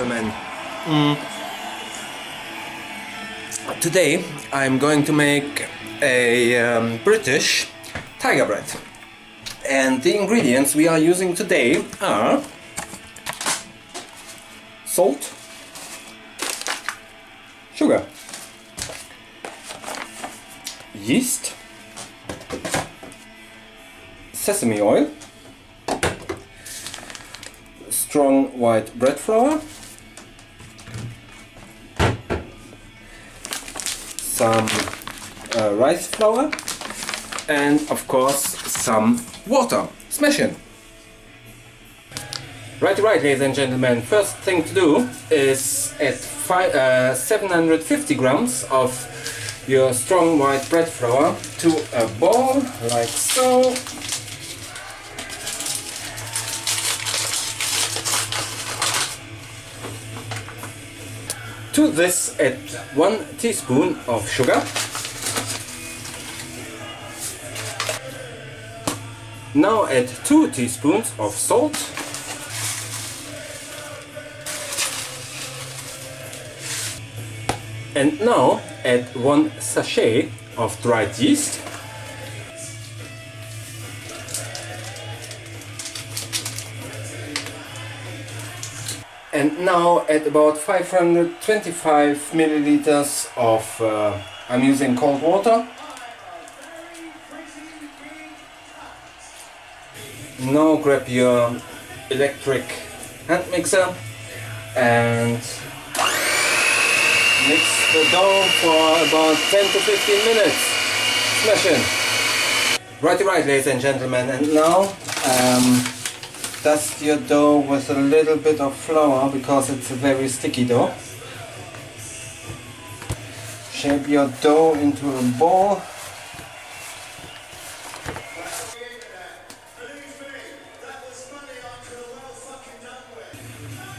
gentlemen, today I'm going to make a British tiger bread, and the ingredients we are using today are salt, sugar, yeast, sesame oil, strong white bread flour, some rice flour, and of course some water. Smash in! Right, ladies and gentlemen, first thing to do is add 750 grams of your strong white bread flour to a bowl, like so. To this add 1 teaspoon of sugar. Now add 2 teaspoons of salt. And now add 1 sachet of dried yeast. And now add about 525 milliliters of, I'm using cold water. Now grab your electric hand mixer and mix the dough for about 10 to 15 minutes. Smash in. Right, ladies and gentlemen, and now dust your dough with a little bit of flour because it's a very sticky dough. Shape your dough into a ball.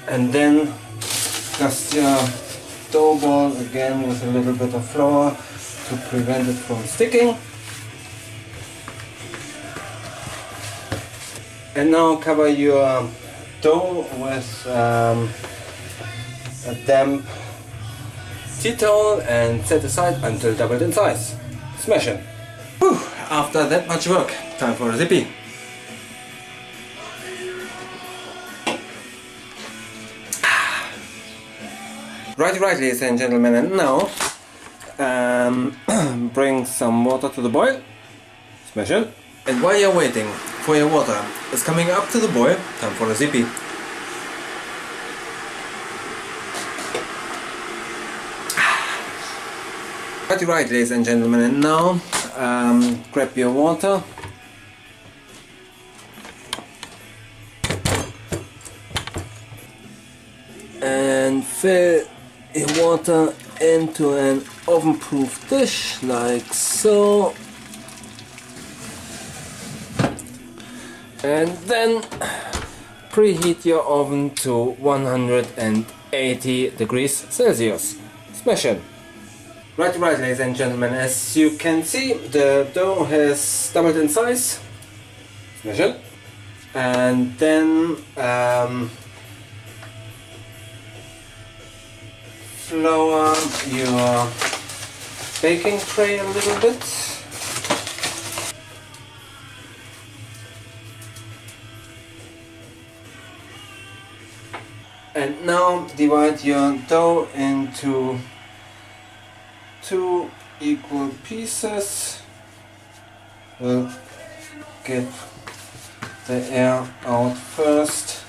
And then dust your dough ball again with a little bit of flour to prevent it from sticking. And now cover your dough with a damp tea towel and set aside until doubled in size. Smash in. Whew, after that much work, time for a zippy. Right, ladies and gentlemen, and now bring some water to the boil. Smash it. And while you're waiting for your water is coming up to the boil, time for a zippy. Right, ladies and gentlemen, and now grab your water and fill your water into an oven-proof dish, like so. And then preheat your oven to 180 degrees Celsius. Smash in. Right, ladies and gentlemen, as you can see, the dough has doubled in size. Smash in. And then flour your baking tray a little bit. And now divide your dough into 2 equal pieces. We'll get the air out first.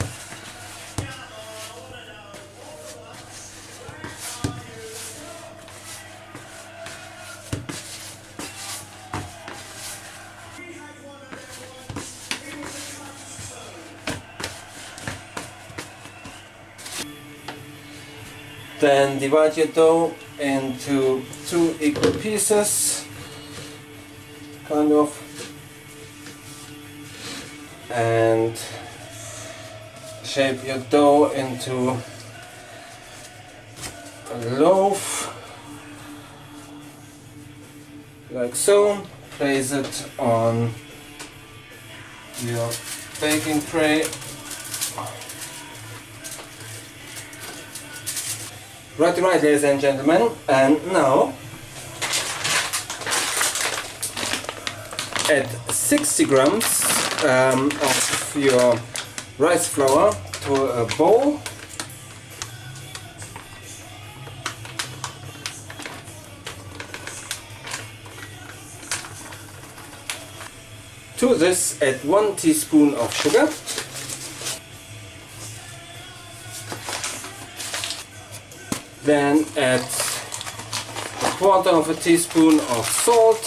Then divide your dough into 2 equal pieces, kind of, and shape your dough into a loaf, like so. Place it on your baking tray. Right, ladies and gentlemen, and now add 60 grams of your rice flour to a bowl. To this add 1 teaspoon of sugar. Then add a quarter of a teaspoon of salt.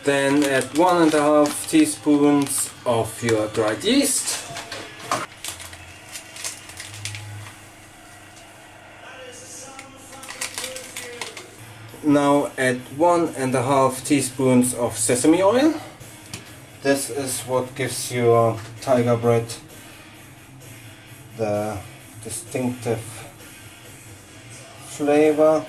Then add 1.5 teaspoons of your dried yeast. Now add 1.5 teaspoons of sesame oil. This is what gives your tiger bread the distinctive flavor.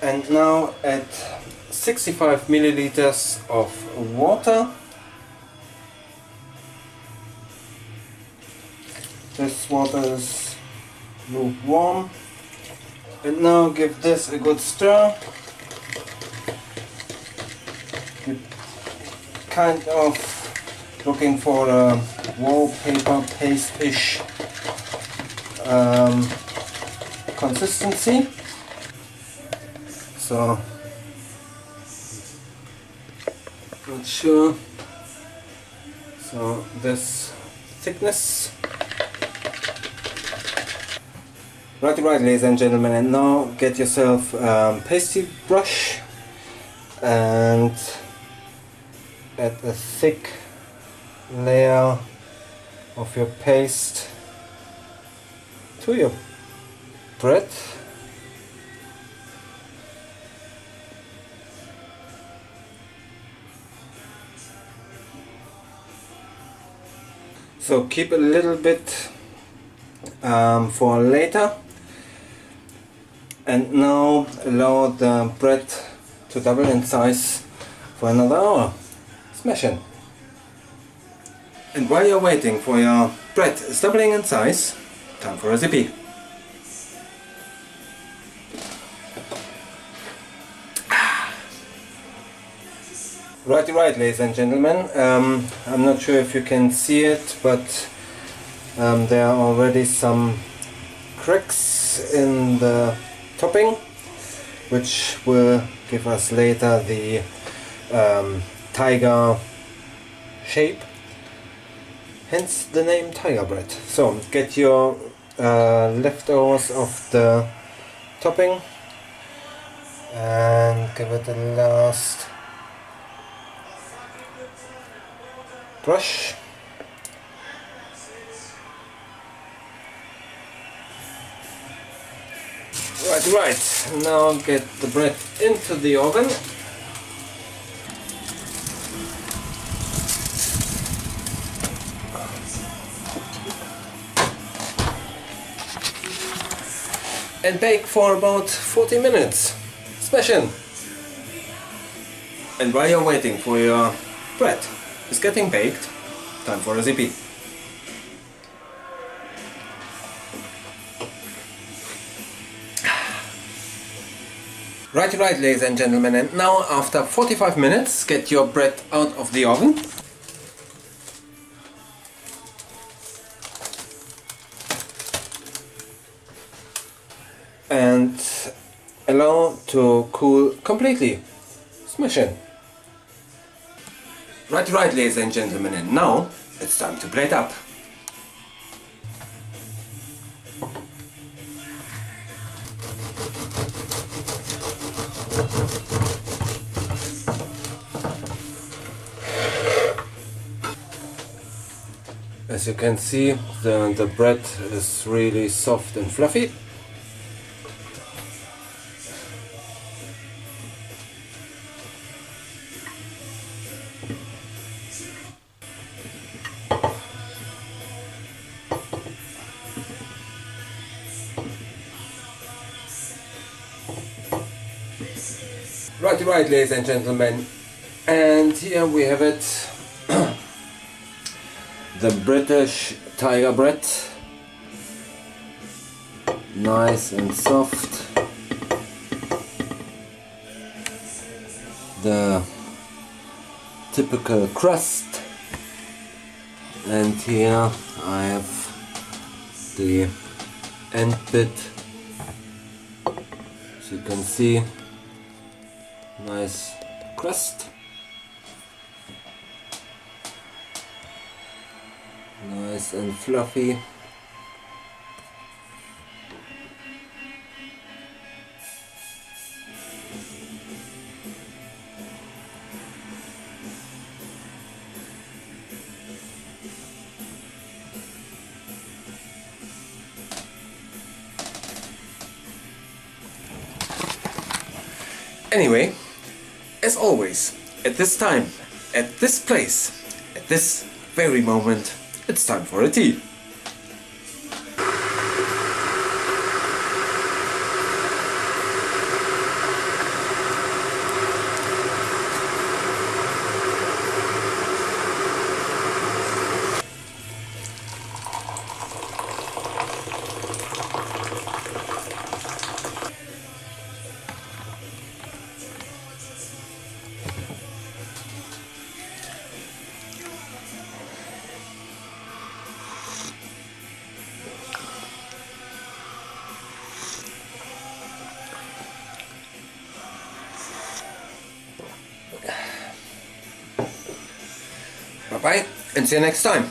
And now add 65 milliliters of water. This water is lukewarm. And now give this a good stir. You're kind of looking for a wallpaper paste-ish consistency. So, not sure. So this thickness. Right, ladies and gentlemen, and now get yourself a pasty brush and add a thick layer of your paste to your bread. So keep a little bit for later. And now allow the bread to double in size for another hour. Smash it. And while you're waiting for your bread is doubling in size, time for a recipe. Right, ladies and gentlemen, I'm not sure if you can see it, but there are already some cracks in the topping, which will give us later the tiger shape, hence the name tiger bread. So get your leftovers of the topping and give it a last brush. Right, now get the bread into the oven. And bake for about 40 minutes. Smash in. And while you're waiting for your bread is getting baked, time for a recipe. Right, ladies and gentlemen, and now after 45 minutes, get your bread out of the oven. And allow to cool completely. Smash in. Right, ladies and gentlemen, and now it's time to plate up. As you can see, the bread is really soft and fluffy. Right, ladies and gentlemen, and here we have it, the British tiger bread, nice and soft, the typical crust, and here I have the end bit, as you can see. Nice crust, nice and fluffy. Anyway, as always, at this time, at this place, at this very moment, it's time for a tea. Bye bye, and see you next time.